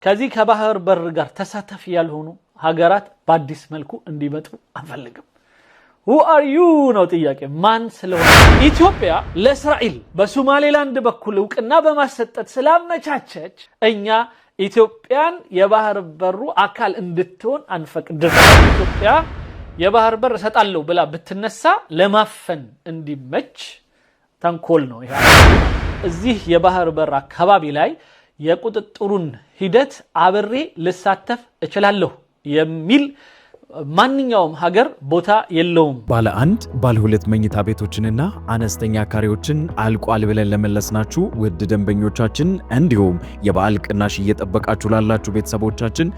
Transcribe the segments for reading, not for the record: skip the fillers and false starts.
ከዚህ ከባህር በር ጋር ተሳታፊ ያልሆኑ ሀገራት በአዲስ መልኩ እንዲመጡ አንፈልግም who are you ነው ጥያቄ ማን ስለሆነ ኢትዮጵያ ለእስራኤል በሶማሌላንድ በኩል ዕውቅና በማሰጠት ስላመቻቸች እኛ ኢትዮጵያን የባህር በሩ አካል እንድትሆን አንፈቅድም ኢትዮጵያ የባህር በር ሰጣለው ብላ ብትነሳ ለማፈን እንዲመች ተንኮል ነው ይሄ እዚህ የባህር በር አካባቢ ላይ የቁጥጥሩን ሂደት አብሬ ልሳተፍ እችላለሁ የሚል ማንኛውም ሀገር ቦታ የለውም ባለ አንድ ባለ ሁለት መኝታ ቤቶችንና አነስተኛ ካሬዎችን አልቋል ብለን ለመለስናችሁ ውድ ደንበኞቻችን እንዲሁም የበዓል ቅናሽ እየጠበቃችሁ ላላችሁ ቤተሰቦቻችን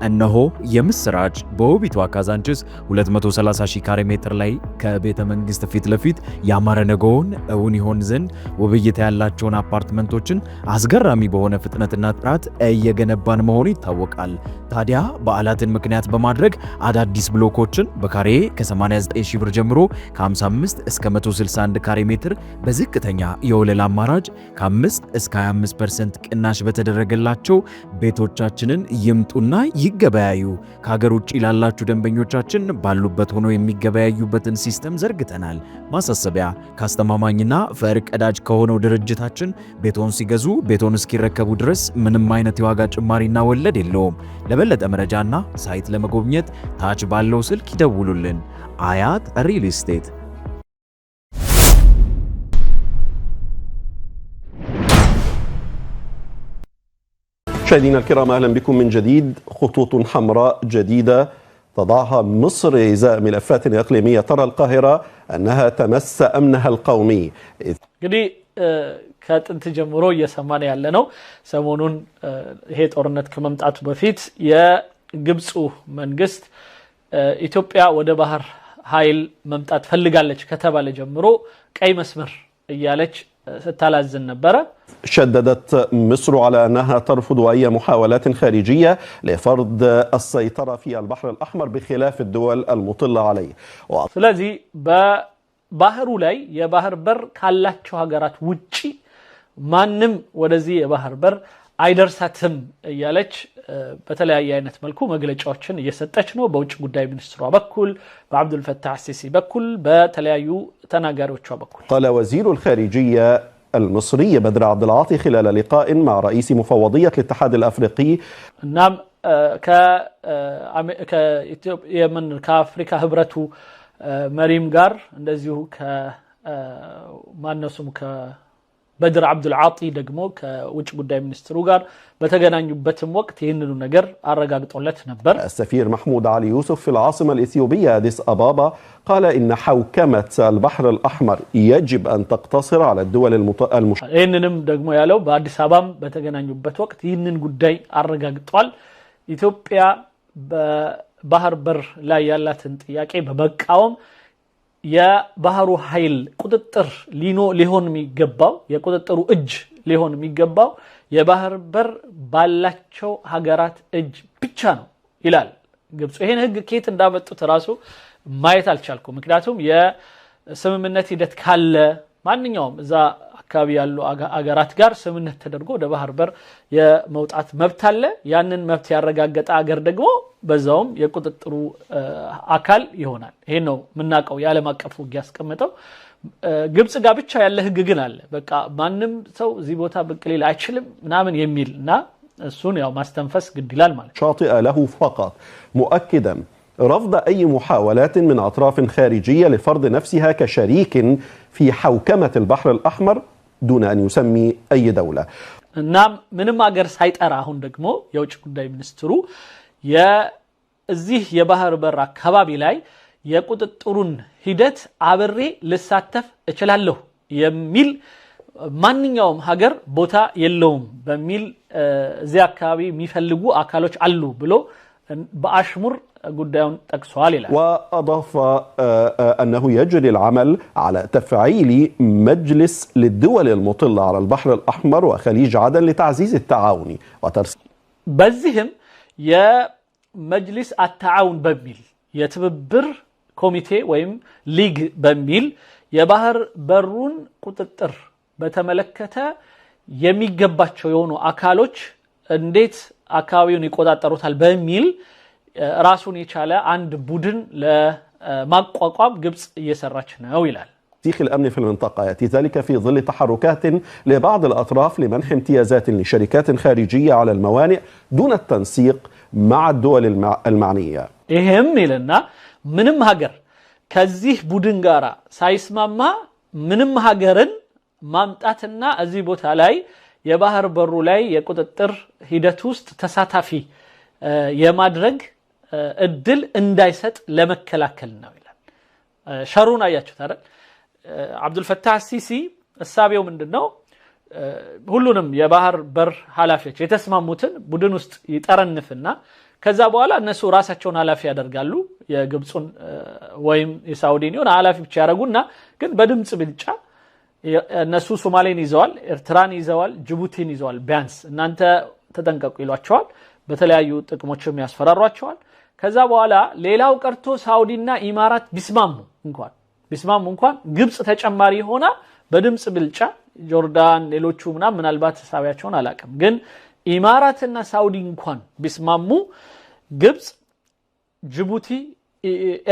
እነሆ የምስራች በውቢቷ ካዛንችስ 230,000 ካሬ ሜትር ላይ ከቤተ መንግስት ፊት ለፊት ያማረ ነገውን እውን ይሆን ዘንድ ውብይታ ያላቸውን አፓርትመንቶችን አስገራሚ በሆነ ፍጥነትና ጥራት እየገነባን መሆኑ ይታወቃል። ታዲያ በዓላትን ምክንያት በማድረግ አዳዲስ ብሎኮችን በካሬ ከ89,000 ብር ጀምሮ ከ55 እስከ 161 ካሬ ሜትር በዝቅተኛ የወለል አማራጭ ከ5 እስከ 25% ቅናሽ በተደረገላቸው ቤቶቻችንን ይምጡና ይገበያዩ። ከሀገር ውጭ ላላችሁ ደንበኞቻችን ባሉበት ሆኖ የሚገበያዩበትን ሲስተም ዘርግተናል። ማሳሰቢያ ካስተማማኝና ፈርቀዳጅ ከሆነው ድርጅታችን ቤቶን ሲገዙ ቤቶን እስኪረከቡ ድረስ ምንም አይነት የዋጋ ጭማሪና ወለድ የለውም። ለበለጠ መረጃና ሳይት ለመጎብኘት ታች ባለው ስልክ ይደውሉልን። አያት ሪል ስቴት مشاهدينا الكرام اهلا بكم من جديد. خطوط حمراء جديده تضعها مصر ازاء ملفات اقليميه ترى القاهره انها تمس امنها القومي. እንግዲህ ከጥንት ጀምሮ እየሰማን ያለ ነው ሰሞኑን ይሄ ጦርነት ከመምጣቱ በፊት የግብፁ መንግስት ኢትዮጵያ ወደ ባህር ኃይል መምጣት ፈልጋለች ከተባለ ጀምሮ ቀይ መስመር እያለች ستالازن نبرة. شددت مصر على أنها ترفض أي محاولات خارجية لفرض السيطرة في البحر الأحمر بخلاف الدول المطلة عليه. ስለዚህ በባህሩ ላይ የባህር በር ካላቸው ሀገራት ውጪ ማንም ወደዚህ የባህር በር አይደርሳትም እያለች በተለያየ አይነት መልኩ መግለጫዎችን እየሰጠች ነው በውጭ ጉዳይ ሚኒስትሯ በኩል በአብዱል ፈታህ ሲሲ በኩል በተለያዩ ተናጋሪዎቿ በኩል قال وزير الخارجية المصري بدر عبد العاطي خلال لقاء مع رئيس مفوضية الاتحاد الأفريقي نعم የመን ከአፍሪካ ህብረቱ መሪም ጋር እንደዚሁ ከማነሱም بدر عبد العاطي ደግሞ ከውጭ ጉዳይ ሚኒስትሩ ጋር በተገናኙበትም ወቅት ይህንኑ ነገር አረጋግጦለት ነበር السفير محمود علي يوسف في العاصمة الإثيوبية أديس أبابا قال إن حوكمة البحر الأحمر يجب أن تقتصر على الدول ይህንንም ደግሞ ያለው በአዲስ አበባም በተገናኙበት ወቅት ይህንን ጉዳይ አረጋግጧል ኢትዮጵያ በባህር በር ላይ ያላትን ጥያቄ በመቃወም የባህሩ ኃይል ቁጥጥር ሊሆን የሚገባው የቁጥጥሩ እጅ ሊሆን የሚገባው የባህር በር ባላቸው ሀገራት እጅ ብቻ ነው ይላል ግብጽ ይሄን ህግ ከየት እንዳመጡት ራሱ ማየት አልቻልኩም ምክንያቱም የስምምነት ሂደት ካለ ማንኛውም እዛ አካባቢ ያሉ አገራት ጋር ስምምነት ተደርጎ ወደ ባህር በር የመውጣት መብት አለ ያንን መብት ያረጋገጠ አገር ደግሞ በዛውም የቁጥጥሩ አካል ይሆናል ይሄ ነው ምናቀው ያለም አቀፉ ያስቀመጠው ግብጽ ጋር ብቻ ያለ ህግ ግን አለ በቃ ማንም ሰው እዚህ ቦታ በቅሊል አይችልም ምናምን የሚልና እሱን ያው ማስተንፈስ ግድ ይላል ማለት شاطئ له فقط مؤكدا رفض أي محاولات من أطراف خارجية لفرض نفسها كشريك في حوكمة البحر الأحمر دون أن يسمي أي دولة. نعم ምንም ሀገር ሳይጠራ አሁን ደግሞ የውጭ ጉዳይ ሚኒስትሩ የዚህ የባህር በር አካባቢ ላይ የቁጥጥሩን ሂደት አብሬ ልሳተፍ እችላለሁ የሚል ማንኛውም ሀገር ቦታ የለውም በሚል እዚህ አካባቢ የሚፈልጉ አካሎች አሉ ብሎ በአሽሙር قدام تكسوال وأضاف أنه يجري العمل على تفعيل مجلس للدول المطلة على البحر الأحمر وخليج عدن لتعزيز التعاون بزهم يا مجلس التعاون بميل يتببر كوميتي ويم ليج بميل يبهر برون قطتر بتملكته يميقباتشو يونو أكالوش انديت አካባቢውን ይቆጣጠሩታል በሚል ራሱን የቻለ አንድ ቡድን ለማቋቋም ግብጽ እየሰራች ነው ይላል። تاريخ الأمن في المنطقة يأتي ذلك في ظل تحركات لبعض الأطراف لمنح امتيازات لشركات خارجية على الموانئ دون التنسيق مع الدول المعنية. إهم لنا منم هاجر كزيه بودن غارا سايسماما منم هاجرن مامطاتنا ازي بوتا لاي የባህር በሩ ላይ የቁጥጥር ሂደት ውስጥ ተሳታፊ የማድረግ እድል እንዳይሰጥ ለመከላከል ነው ይላል። ሸሩን አያችሁት አይደል? አብዱል ፈታህ ሲሲ እሳቤው ምንድነው? ሁሉንም የባህር በር ኃላፊዎች የተስማሙትን ቡድን ውስጥ ይጠረንፍና ከዛ በኋላ እነሱ ራሳቸውን ኃላፊ ያደርጋሉ። የግብጹን ወይም የሳውዲን ይሁን ኃላፊ ብቻ ያደርጉና ግን በድምጽ ብልጫ እነሱ ሶማሌን ይዘዋል፣ ኤርትራን ይዘዋል፣ ጅቡቲን ይዘዋል። ቢያንስ እናንተ ተጠንቀቁ ይሏቸዋል። በተለያዩ ጥቅሞችም ያስፈራሯቸዋል። ከዛ በኋላ ሌላው ቀርቶ ሳውዲና ኢማራት ቢስማሙ እንኳን ግብጽ ተጨማሪ ሆና በድምጽ ብልጫ ጆርዳን ሌሎቹ ምናልባት ሳቢያቸውን አላቀም ግን ኢማራትና ሳውዲ እንኳን ቢስማሙ ግብጽ፣ ጅቡቲ፣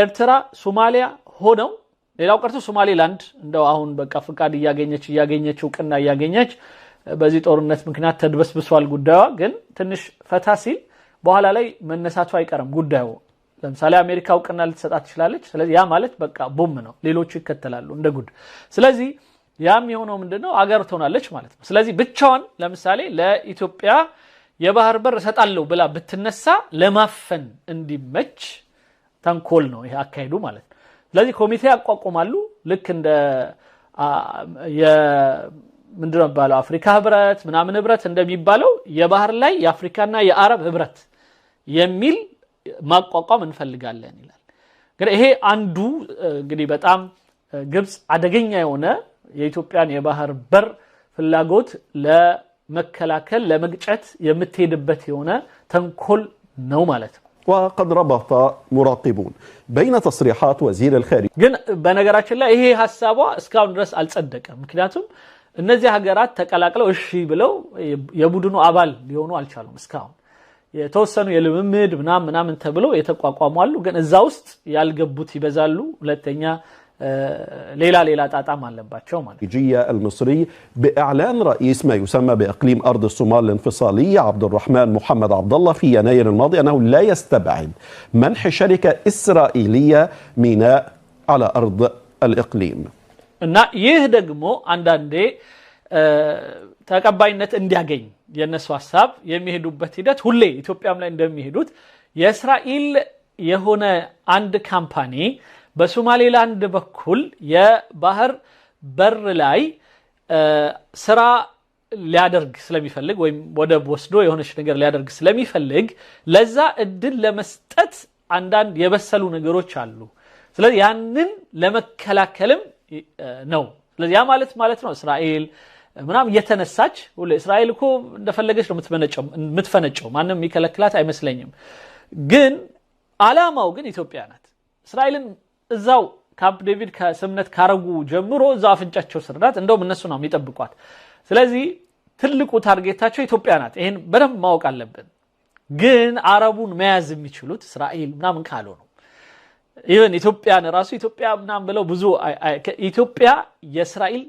ኤርትራ፣ ሶማሊያ ሆነው ሌላው ቀርቶ ሶማሌላንድ እንደው አሁን በቃ ፍቃድ እያገኘች እውቅና እያገኘች በዚህ ጦርነት ምክንያት ተድበስብሷል ጉዳዩ ግን ትንሽ ፈታ ሲል በኋላ ላይ መነሳቱ አይቀርም ጉዳዩ። ለምሳሌ አሜሪካ እውቅና ልትሰጣት ትችላለች። ስለዚህ ያ ማለት በቃ ቦም ነው፣ ሌሎቹ ይከተላሉ እንደ ጉድ። ስለዚህ ያም የሆነው ምንድነው አገር ትሆናለች ማለት ነው። ስለዚህ ብቻዋን ለምሳሌ ለኢትዮጵያ የባህር በር እሰጣለሁ ብላ ብትነሳ ለማፈን እንዲመች ተንኮል ነው ይሄ አካሄዱ ማለት ነው። ስለዚህ ኮሚቴ ያቋቁማሉ። ልክ እንደ ምንድነው ባለው አፍሪካ ህብረት ምናምን ህብረት እንደሚባለው የባህር ላይ የአፍሪካና የአረብ ህብረት የሚል ማቋቋም እንፈልጋለን ይላል። ግን ይሄ አንዱ እንግዲህ በጣም ግብጽ አደገኛ የሆነ የኢትዮጵያን የባህር በር ፍላጎት ለመከላከል ለመግጨት የምትሄድበት የሆነ ተንኮል ነው ማለት ነው። وقد ربط مراقبون بين تصريحات وزير الخارجية ግን በነገራችን ላይ ይሄ ሐሳቧ እስካሁን ድረስ አልጸደቀም። ምክንያቱም እነዚህ ሀገራት ተቀላቅለው እሺ ብለው የቡድኑ አባል ሊሆኑ አልቻሉም። እስካሁን የተወሰኑ የልምምድ ምናምን ተብለው የተቋቋሙ አሉ። ግን እዛ ውስጥ ያልገቡት ይበዛሉ። ሁለተኛ ሌላ ጣጣም አለባቸው ማለት الخارجية المصري بإعلان رئيس ما يسمى بإقليم أرض الصومال الانفصالي عبد الرحمن محمد عبد الله في يناير الماضي أنه لا يستبعد منح شركة إسرائيلية ميناء على أرض الإقليم. እና ይህ ደግሞ አንዳንዴ ተቀባይነት እንዲያገኝ የነሱ ሐሳብ የሚሄዱበት ሂደት ሁሌ ኢትዮጵያም ላይ እንደሚሄዱት የእስራኤል የሆነ አንድ ካምፓኒ በሶማሌላንድ በኩል የባህር በር ላይ ስራ ሊያደርግ ስለሚፈልግ ወይም ወደብ ወስዶ የሆነች ነገር ሊያደርግ ስለሚፈልግ ለዛ እድል ለመስጠት አንዳንድ የበሰሉ ነገሮች አሉ። ስለዚህ ያንን ለመከላከልም ነው። ስለዚህ ያ ማለት ነው እስራኤል ምናም የተነሳች ሁሉ እስራኤል እኮ እንደፈለገች ነው የምትፈነጨው ማንንም የሚከለክላት አይመስለኝም። ግን አላማው ግን ኢትዮጵያ ናት። እስራኤልን እዛው ካምፕ ዴቪድ ከስምነት ካረጉ ጀምሮ እዛው አፍንጫቸው ስር ናት። እንደውም እነሱ ነው የሚጠብቋት። ስለዚህ ትልቁ ታርጌታቸው ኢትዮጵያ ናት። ይሄን በደንብ ማወቅ አለብን። ግን አረቡን መያዝ የሚችሉት እስራኤል ምናምን ካልሆነ ኢቨን ኢትዮጵያን ራሱ ኢትዮጵያ ምናምን ብለው ብዙ ኢትዮጵያ የእስራኤል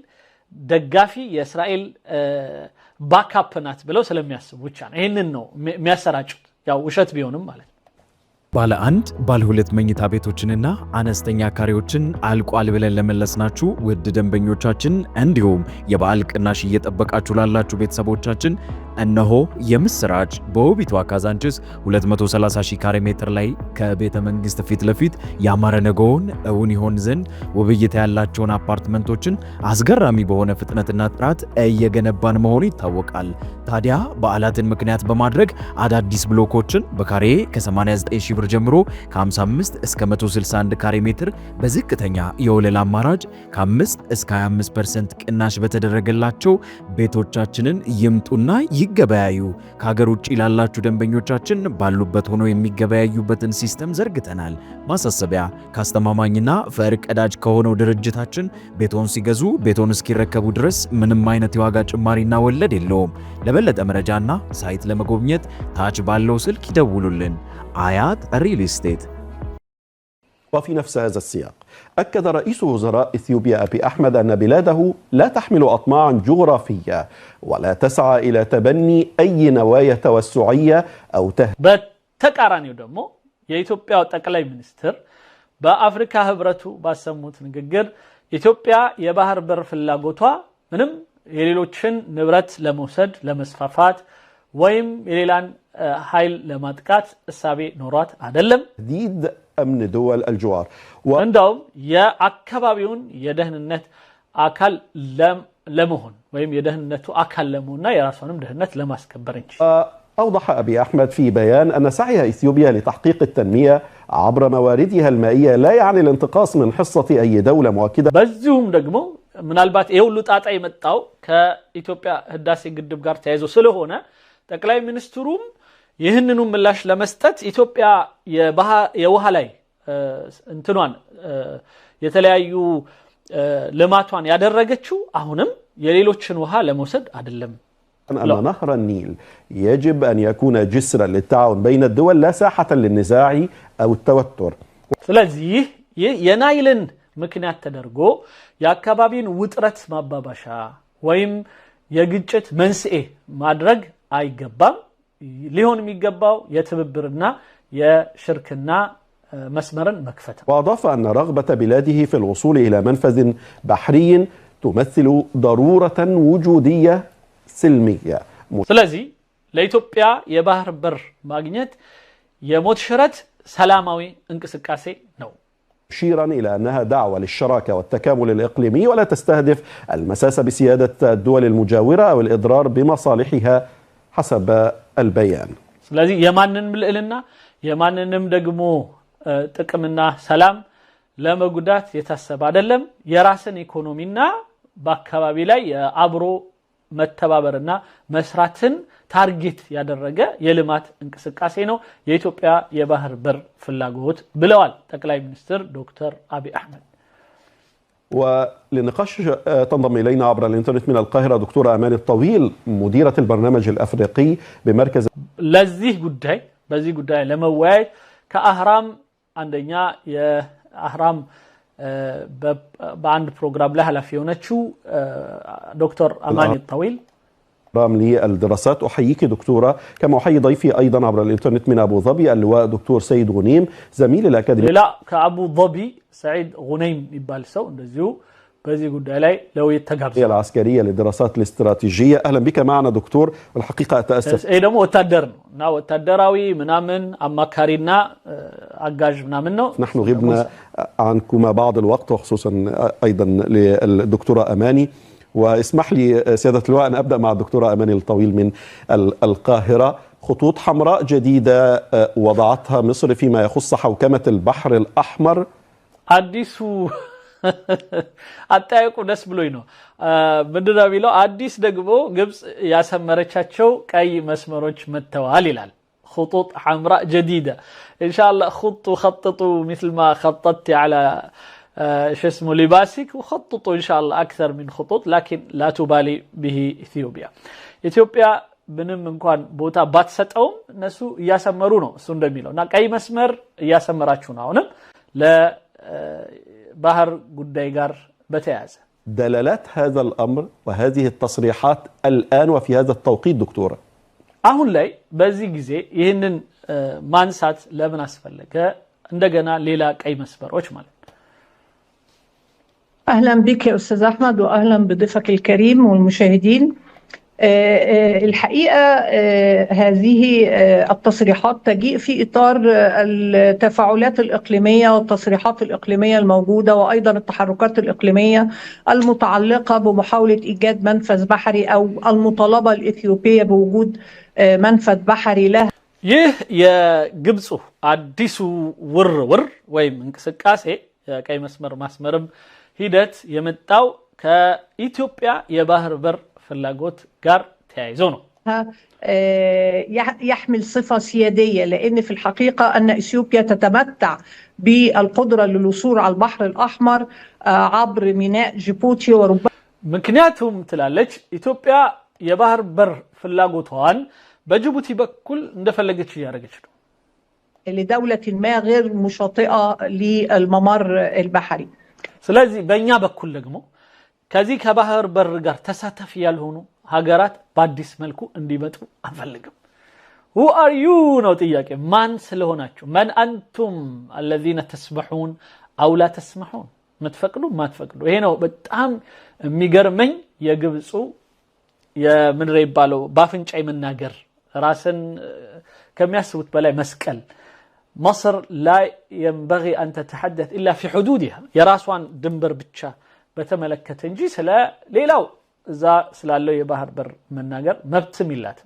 ደጋፊ የእስራኤል ባካፕ ናት ብለው ስለሚያስቡ ብቻ ነው ይሄንን ነው የሚያሰራጩት። ያው ውሸት ቢሆንም ማለት ነው። ባለ አንድ ባለ ሁለት መኝታ ቤቶችንና አነስተኛ ካሬዎችን አልቋል ብለን ለመለስናችሁ ውድ ደንበኞቻችን እንዲሁም የበዓል ቅናሽ እየጠበቃችሁ ላላችሁ ቤተሰቦቻችን እነሆ የምስራች በውቢቷ ካዛንችስ 230,000 ካሬ ሜትር ላይ ከቤተ መንግስት ፊት ለፊት ያማረ ነገውን እውን ይሆን ዘንድ ውብይታ ያላቸውን አፓርትመንቶችን አስገራሚ በሆነ ፍጥነትና ጥራት እየገነባን መሆኑ ይታወቃል። ታዲያ በዓላትን ምክንያት በማድረግ አዳዲስ ብሎኮችን በካሬ ከ89,000 ብር ጀምሮ ከ55 እስከ 161 ካሬ ሜትር በዝቅተኛ የወለል አማራጭ ከ5 እስከ 25% ቅናሽ በተደረገላቸው ቤቶቻችንን ይምጡና ይገበያዩ። ከሀገር ውጭ ላላችሁ ደንበኞቻችን ባሉበት ሆኖ የሚገበያዩበትን ሲስተም ዘርግተናል። ማሳሰቢያ፣ ከአስተማማኝና ፈርቀዳጅ ከሆነው ድርጅታችን ቤቶን ሲገዙ ቤቶን እስኪረከቡ ድረስ ምንም አይነት የዋጋ ጭማሪና ወለድ የለውም። ለበለጠ መረጃና ሳይት ለመጎብኘት ታች ባለው ስልክ ይደውሉልን። አያት ሪል ስቴት። وفي نفس هذا السياق أكد رئيس وزراء إثيوبيا أبي أحمد أن بلاده لا تحمل أطماعا جغرافية ولا تسعى إلى تبني أي نوايا توسعية أو በተቃራኒው ደግሞ የኢትዮጵያው ጠቅላይ ሚኒስትር በአፍሪካ ህብረቱ ባሰሙት ንግግር ኢትዮጵያ የባህር በር ፍላጎቷ ምንም የሌሎችን ንብረት ለመውሰድ ለመስፋፋት ወይም የሌላን ኃይል ለማጥቃት እሳቤ ኖሯት አይደለም። تهديد أمن دول الجوار እንደውም የአካባቢውን የደህንነት አካል ለመሆን ወይም የደህንነቱ አካል ለመሆንና የራሷንም ደህንነት ለማስከበር እንጂ። أوضح أبي أحمد في بيان أن سعي إثيوبيا لتحقيق التنمية عبر مواردها المائية لا يعني الانتقاص من حصة أي دولة مؤكدة. በዚሁም ደግሞ ምናልባት ይሄ ሁሉ ጣጣ የመጣው ከኢትዮጵያ ህዳሴ ግድብ ጋር ተያይዞ ስለሆነ ጠቅላይ ሚኒስትሩም ይህንኑ ምላሽ ለመስጠት ኢትዮጵያ የውሃ ላይ እንትኗን የተለያዩ ልማቷን ያደረገችው አሁንም የሌሎችን ውሃ ለመውሰድ አይደለም። أن نهر النيل يجب أن يكون جسرا للتعاون بين الدول لا ساحة للنزاع أو التوتر. ስለዚህ የናይልን ምክንያት ተደርጎ የአካባቢን ውጥረት ማባባሻ ወይም የግጭት መንስኤ ማድረግ አይገባም። ሊሆን የሚገባው የትብብርና የሽርክና መስመርን መክፈት። وأضاف أن رغبة بلاده في الوصول إلى منفذ بحري تمثل ضرورة وجودية سلمية. ስለዚህ ለኢትዮጵያ የባህር በር ማግኘት የሞት ሽረት ሰላማዊ እንቅስቃሴ ነው። مشيرا إلى أنها دعوة للشراكة والتكامل الإقليمي ولا تستهدف المساس بسيادة الدول المجاورة أو الإضرار بمصالحها حسب البيان. ስለዚህ የማንንም ልዕልና የማንንም ደግሞ ጥቅምና ሰላም ለመጉዳት የታሰበ አይደለም። የራስን ኢኮኖሚና በአካባቢ ላይ አብሮ መተባበርና መስራትን ታርጌት ያደረገ የልማት እንቅስቃሴ ነው የኢትዮጵያ የባህር በር ፍላጎት ብለዋል ጠቅላይ ሚኒስትር ዶክተር አብይ አህመድ። ولنقاش تنضم إلينا عبر الإنترنت من القاهرة دكتورة أماني الطويل مديرة البرنامج الأفريقي بمركز ለዚህ ጉዳይ በዚህ ጉዳይ ለመወያየት ከአህራም አንደኛ የአህራም በአንድ ፕሮግራም ላይ ኃላፊ የሆነችው دكتور أماني الطويل للدراسات. أحييك دكتورة، كما أحيي ضيفي أيضا عبر الإنترنت من أبو ظبي اللواء دكتور سيد غنيم زميل الأكاديمية. لا كأبو ظبي سعيد غنيم يبال سو እንደዚሁ በዚህ ጉዳይ ላይ ለው የተጋብዘ العسكرية للدراسات الاستراتيجية. أهلا بك معنا دكتور. والحقيقة أتأسف ايه ደግሞ ወታደር ነው እና ወታደራዊ ምናምን አማካሪና አጋዥ ምናምን ነው። نحن غبنا عنكما بعض الوقت وخصوصا أيضا للدكتورة أماني. واسمح لي سيادة اللواء أن أبدأ مع الدكتورة أماني الطويل من القاهرة. خطوط حمراء جديدة وضعتها مصر فيما يخص حوكمة البحر الأحمر. አዲሱ አጣየቁ ደስ ብሎኝ ነው። ምንድነው የሚለው? አዲስ ደግሞ ግብጽ ያሰመረቻቸው ቀይ መስመሮች መተዋል ይላል። خطوط حمراء جديدة إن شاء الله خططوا مثل ما خططت على شو اسمه لباسك وخططوا إن شاء الله أكثر من خطوط لكن لا تبالي به إثيوبيا ምንም እንኳን ቦታ ባትሰጠውም እነሱ እያሰመሩ ነው እሱ እንደሚለው እና ቀይ መስመር እያሰመራችሁ ነው አሁንም ለባህር ጉዳይ ጋር በተያያዘ دلالات هذا الأمر وهذه التصريحات الآن وفي هذا التوقيت دكتورة አሁን ላይ በዚህ ጊዜ ይህንን ማንሳት ለምን አስፈለገ? እንደገና ሌላ ቀይ መስመሮች ማለት أهلا بك يا أستاذ أحمد وأهلا بضيفك الكريم والمشاهدين. الحقيقة هذه التصريحات تجيء في إطار التفاعلات الإقليمية والتصريحات الإقليمية الموجودة وأيضا التحركات الإقليمية المتعلقة بمحاولة إيجاد منفذ بحري أو المطالبة الإثيوبية بوجود منفذ بحري له. ይህ የግብፁ አዲሱ ውርውር ወይም እንቅስቃሴ የቀይ መስመር ማስመርም ሂደት የመጣው ከኢትዮጵያ የባህር በር ፍላጎት ጋር ተያይዞ ነው። يحمل صفة سيادية، لأن في الحقيقة أن إثيوبيا تتمتع بالقدرة للوصول على البحر الأحمر عبر ميناء جيبوتي وربما ምክንያቱም ትላለች ኢትዮጵያ የባህር በር ፍላጎቷን በጅቡቲ በኩል እንደፈለገች እያደረገች ነው لدولة ما غير مشاطئة للممر البحري። ስለዚህ በእኛ በኩል ደግሞ ከዚህ ከባህር በር ጋር ተሳታፊ ያልሆኑ ሀገራት በአዲስ መልኩ እንዲመጡ አንፈልግም። who are you ነው ጥያቄ። ማን ስለሆናችሁ? من أنتم الذين تسمحون أو لا تسمحون? متفقدو ما تفقدو؟ ይሄ ነው በጣም የሚገርመኝ የግብፁ የምን ረይባለው ባፍንጫይ መናገር ራስን ከሚያስቡት በላይ መስቀል مصر لا ينبغي أن تتحدث إلا في حدودها يراسوان دنبر بتشا بتملكت انجي سلا ليلاو إذا سلالو يباهر بر مناجر مبتسم اللات.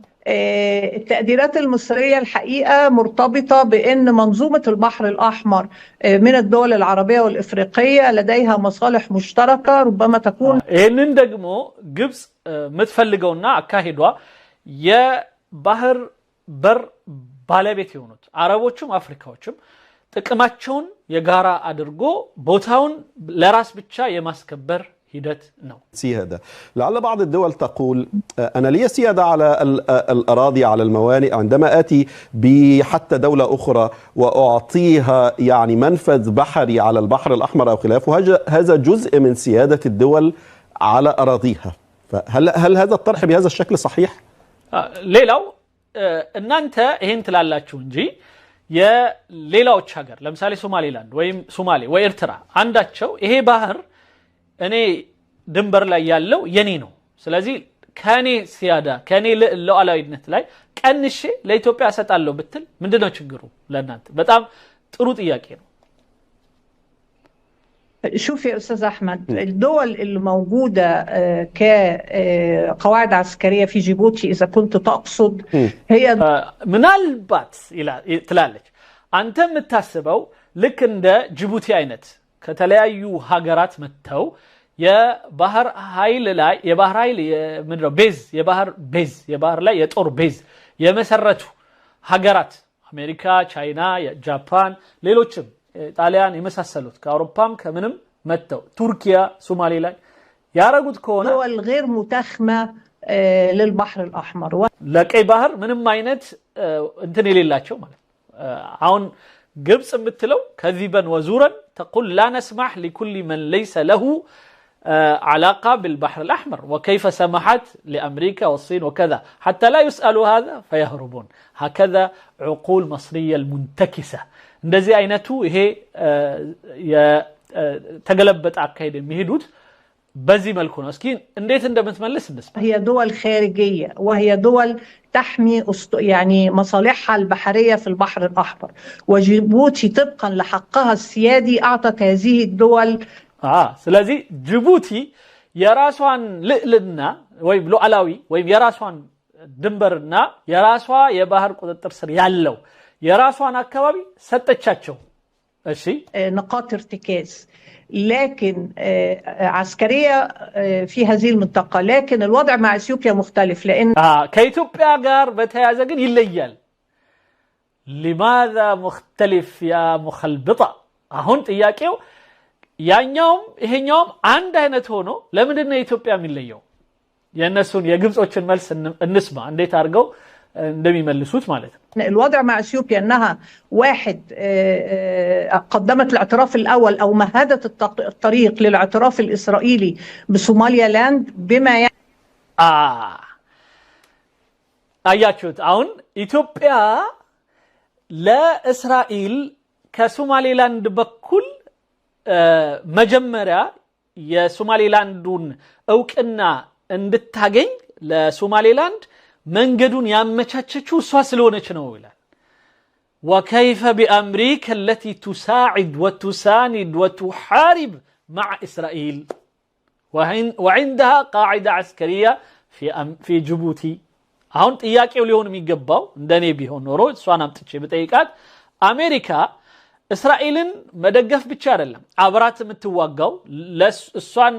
التقديرات المصرية الحقيقة مرتبطة بأن منظومة البحر الأحمر من الدول العربية والإفريقية لديها مصالح مشتركة ربما تكون نندقمو جبس متفلقونا أكاهدوا يا بحر بر ባለቤት የሆኑት አረቦችም አፍሪካዎችም ጥቅማቸውን የጋራ አድርጎ ቦታውን ለራስ ብቻ የማስከበር ሂደት ነው። سيادة لعل بعض الدول تقول أنا لي سيادة على الأراضي على الموانئ عندما آتي بحتى دولة أخرى وأعطيها يعني منفذ بحري على البحر الأحمر أو خلافه هذا جزء من سيادة الدول على أراضيها. هل هذا الطرح بهذا الشكل صحيح؟ ሌላው እናንተ ይሄን ትላላችሁ እንጂ የሌላዎች ሀገር ለምሳሌ ሶማሌላንድ ወይም ሶማሌ ወይ ኤርትራ አንዳቸው ይሄ ባህር እኔ ድንበር ላይ ያለው የኔ ነው ስለዚህ ከኔ ሲያዳ ከኔ ሉዓላዊነት ላይ ቀንሼ ለኢትዮጵያ ሰጣለሁ ብትል ምንድነው ችግሩ ለእናንተ? በጣም ጥሩ ጥያቄ ነው። شوف يا أستاذ أحمد الدول اللي موجودة كقواعد عسكرية في جيبوتي إذا كنت تقصد هي من البات تلالج أنت متحسبው ልክ እንደ ጅቡቲ አይነት ከተለያዩ ሀገራት መተው የባህር ኃይል ላይ የባህር ኃይል ምንድነው ቤዝ የባህር ቤዝ የባህር ላይ የጦር ቤዝ የመሰረቱ ሀገራት አሜሪካ፣ ቻይና፣ ጃፓን ሌሎችም ጣሊያን የመሳሰሉት ከአውሮፓም ከምንም መተው ቱርኪያ ሶማሌ ላይ ያረጉት ከሆነ دول غير متخمة للبحر الأحمر ለቀይ ባህር ምንም አይነት እንትን የሌላቸው ማለት አሁን ግብጽ የምትለው ከዚበን ወዙረን تقول لا نسمح لكل من ليس له علاقة بالبحر الأحمر وكيف سمحت لأمريكا والصين وكذا حتى لا يسألوا هذا فيهربون. هكذا عقول مصرية المنتكسة እንደዚህ አይነቱ ይሄ የተገለበጠ አካሄድ የሚሄዱት በዚህ መልኩ ነው። እስኪ እንዴት እንደምትመልስ እንስማ። هي دول خارجية وهي دول تحمي يعني مصالحها البحرية في البحر الأحمر وجيبوتي طبقا لحقها السيادي أعطت هذه الدول ስለዚህ ጅቡቲ የራሷን ልዕልና ወይም ሉዓላዊ ወይም የራሷን ድንበርና የራሷ የባህር ቁጥጥር ስር ያለው የራሷን አካባቢ ሰጠቻቸው። እሺ نقاط ارتكاز لكن عسكرية في هذه المنطقة لكن الوضع مع إثيوبيا مختلف لأن كإثيوبيا غار بتهاز ግን ይለያል. لماذا مختلف يا مخلبطة؟ አሁን ጥያቄው ያኛውም ይሄኛውም አንድ አይነት ሆኖ ለምንድን ነው ኢትዮጵያ የሚለየው? የነሱን የግብጾችን መልስ እንስማ እንዴት አድርገው እንደሚመልሱት ማለት ነው። الوضع مع اثيوبيا انها واحد قدمت الاعتراف الاول او مهدت الطريق للاعتراف الاسرائيلي بصوماليا لاند بما አያችሁት? አሁን ኢትዮጵያ ለእስራኤል ከሶማሌላንድ በኩል መጀመሪያ የሶማሌላንዱን እውቅና እንድታገኝ ለሶማሌላንድ መንገዱን ያመቻቸችው እሷ ስለሆነች ነው ይላል። وكيف بأمريكا التي تساعد وتساند وتحارب مع إسرائيل وعندها قاعدة عسكرية في جيبوتي. አሁን ጥያቄው ሊሆን የሚገባው እንደኔ ቢሆን ኖሮ እሷን አምጥቼ በጠይቃት አሜሪካ እስራኤልን መደገፍ ብቻ አይደለም አብራት የምትዋጋው ለእሷን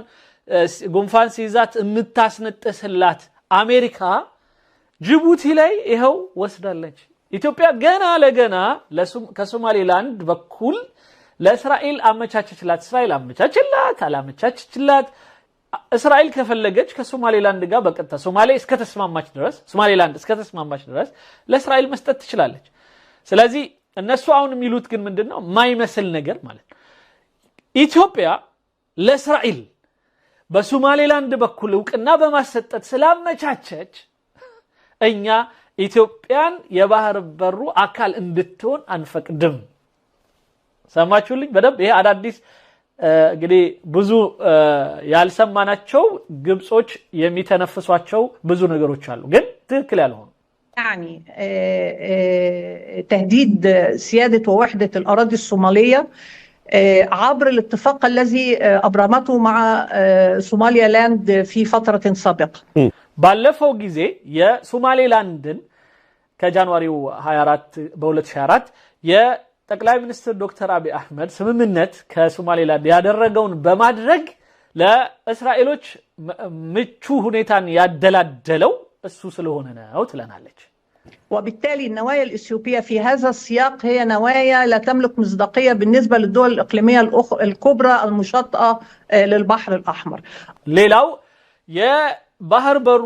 ጉንፋን ሲይዛት የምታስነጥስላት አሜሪካ ጅቡቲ ላይ ይሄው ወስዳለች። ኢትዮጵያ ገና ለገና ከሶማሌላንድ በኩል ለእስራኤል አመቻቸችላት። እስራኤል አመቻችላት አላመቻቸችላት እስራኤል ከፈለገች ከሶማሌላንድ ጋር በቀጥታ ሶማሌላንድ እስከተስማማች ድረስ ለእስራኤል መስጠት ትችላለች። ስለዚህ እነሱ አሁን የሚሉት ግን ምንድነው ማይመስል ነገር ማለት ነው። ኢትዮጵያ ለእስራኤል በሶማሌላንድ በኩል እውቅና በማሰጠት ስላመቻቸች እኛ ኢትዮጵያን የባህር በሩ አካል እንድትሆን አንፈቅድም። ሰማችሁልኝ በደንብ። ይሄ አዳዲስ እንግዲህ ብዙ ያልሰማናቸው ግብጾች የሚተነፍሷቸው ብዙ ነገሮች አሉ፣ ግን ትክክል ያልሆኑ يعني تهديد سيادة ووحدة الأراضي الصومالية عبر الاتفاق الذي أبرمته مع صوماليا لاند في فترة سابقة. ባለፈው ጊዜ የሶማሌላንድን ከጃንዋሪው 24 በ2024 የጠቅላይ ሚኒስትር ዶክተር አብይ አህመድ ስምምነት ከሶማሌላንድ ያደረገውን በማድረግ ለእስራኤሎች ምቹ ሁኔታን ያደላደለው እሱ ስለሆነ ነው ትለናለች። وبالتالي النوايا الإثيوبية في هذا السياق هي نوايا لا تملك مصداقية بالنسبة للدول الإقليمية الكبرى المشاطئة للبحر الأحمر. ሌላው የባህር በሩ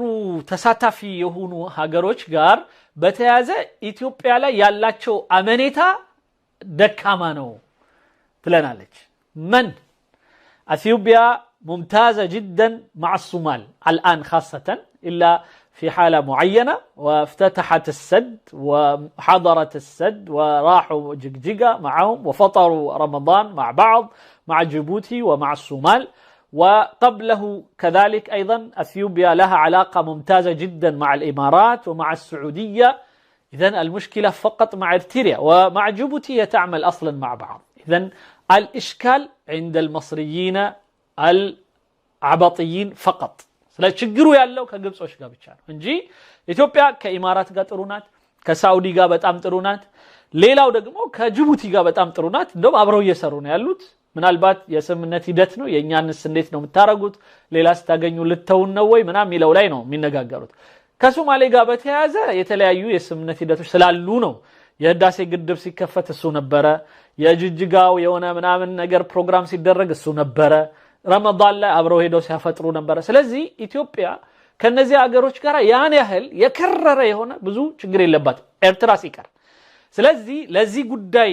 ተሳታፊ የሆኑ ሀገሮች ጋር በተያያዘ ኢትዮጵያ ላይ ያላቸው አመኔታ ደካማ ነው ትለናለች። من اثيوبيا ممتازة جدا مع الصومال الآن خاصة إلا في حالة معينة، وافتتحت السد وحضرت السد وراحوا جقجقة معهم وفطروا رمضان مع بعض مع جيبوتي ومع الصومال. وقبله كذلك أيضا أثيوبيا لها علاقة ممتازة جدا مع الإمارات ومع السعودية. إذن المشكلة فقط مع إريتريا، ومع جيبوتي هي تعمل أصلا مع بعض. إذن الإشكال عند المصريين العبطيين فقط. ስለ ችግሩ ያለው ከግብጾች ጋር ብቻ ነው እንጂ ኢትዮጵያ ከኢማራት ጋር ጥሩ ናት፣ ከሳውዲ ጋር በጣም ጥሩ ናት፣ ሌላው ደግሞ ከጅቡቲ ጋር በጣም ጥሩ ናት። እንደውም አብረው እየሰሩ ነው ያሉት። ምናልባት የስምምነት ሂደት ነው የኛንስ እንዴት ነው የምታረጉት፣ ሌላ ስታገኙ ልተውን ነው ወይ ምናምን ሚለው ላይ ነው የሚነጋገሩት። ከሶማሌ ጋር በተያያዘ የተለያዩ የስምምነት ሂደቶች ስላሉ ነው። የህዳሴ ግድብ ሲከፈት እሱ ነበረ፣ የጅጅጋው የሆነ ምናምን ነገር ፕሮግራም ሲደረግ እሱ ነበረ፣ ረመዳን ላይ አብረው ሄደው ሲያፈጥሩ ነበር። ስለዚህ ኢትዮጵያ ከነዚህ ሀገሮች ጋር ያን ያህል የከረረ የሆነ ብዙ ችግር የለባት ኤርትራ ሲቀር። ስለዚህ ለዚህ ጉዳይ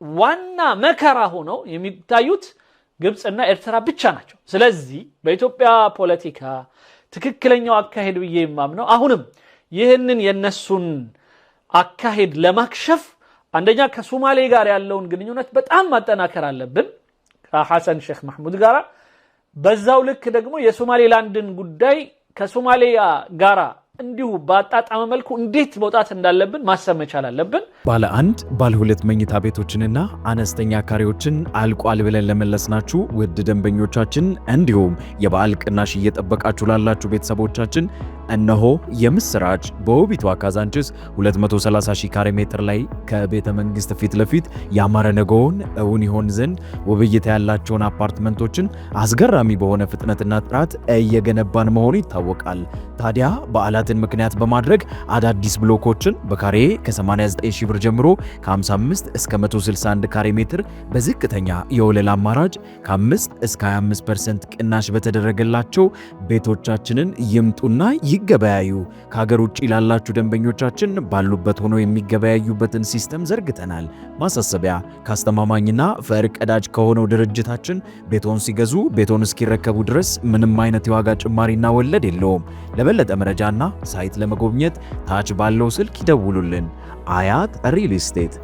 ዋና መከራ ሆነው የሚታዩት ግብጽና ኤርትራ ብቻ ናቸው። ስለዚህ በኢትዮጵያ ፖለቲካ ትክክለኛው አካሄድ ብዬ የማምነው አሁንም ይህንን የነሱን አካሄድ ለማክሸፍ አንደኛ ከሶማሌ ጋር ያለውን ግንኙነት በጣም ማጠናከር አለብን ከሐሰን ሼክ መሐሙድ ጋር። በዛው ልክ ደግሞ የሶማሌላንድን ጉዳይ ከሶማሊያ ጋር እንዲሁ ባጣጣመ መልኩ እንዴት መውጣት እንዳለብን ማሰብ መቻል አለብን። ባለ አንድ ባለ ሁለት መኝታ ቤቶችንና አነስተኛ ካሬዎችን አልቋል ብለን ለመለስናችሁ ውድ ደንበኞቻችን እንዲሁም የበዓል ቅናሽ እየጠበቃችሁ ላላችሁ ቤተሰቦቻችን እነሆ የምስራች በውቢቷ ካዛንችስ 230,000 ካሬ ሜትር ላይ ከቤተ መንግስት ፊት ለፊት ያማረ ነገውን እውን ይሆን ዘንድ ውብይት ያላቸውን አፓርትመንቶችን አስገራሚ በሆነ ፍጥነትና ጥራት እየገነባን መሆኑ ይታወቃል። ታዲያ በዓላትን ምክንያት በማድረግ አዳዲስ ብሎኮችን በካሬ ከ89,000 ብር ጀምሮ ከ55 እስከ 161 ካሬ ሜትር በዝቅተኛ የወለል አማራጭ ከ5 እስከ 25% ቅናሽ በተደረገላቸው ቤቶቻችንን ይምጡና ይገበያዩ። ከሀገር ውጭ ላላችሁ ደንበኞቻችን ባሉበት ሆኖ የሚገበያዩበትን ሲስተም ዘርግተናል። ማሳሰቢያ፣ ካስተማማኝና ፈርቀዳጅ ከሆነው ድርጅታችን ቤቶን ሲገዙ ቤቶን እስኪረከቡ ድረስ ምንም አይነት የዋጋ ጭማሪና ወለድ የለውም። ለበለጠ መረጃና ሳይት ለመጎብኘት ታች ባለው ስልክ ይደውሉልን። አያት ሪል ስቴት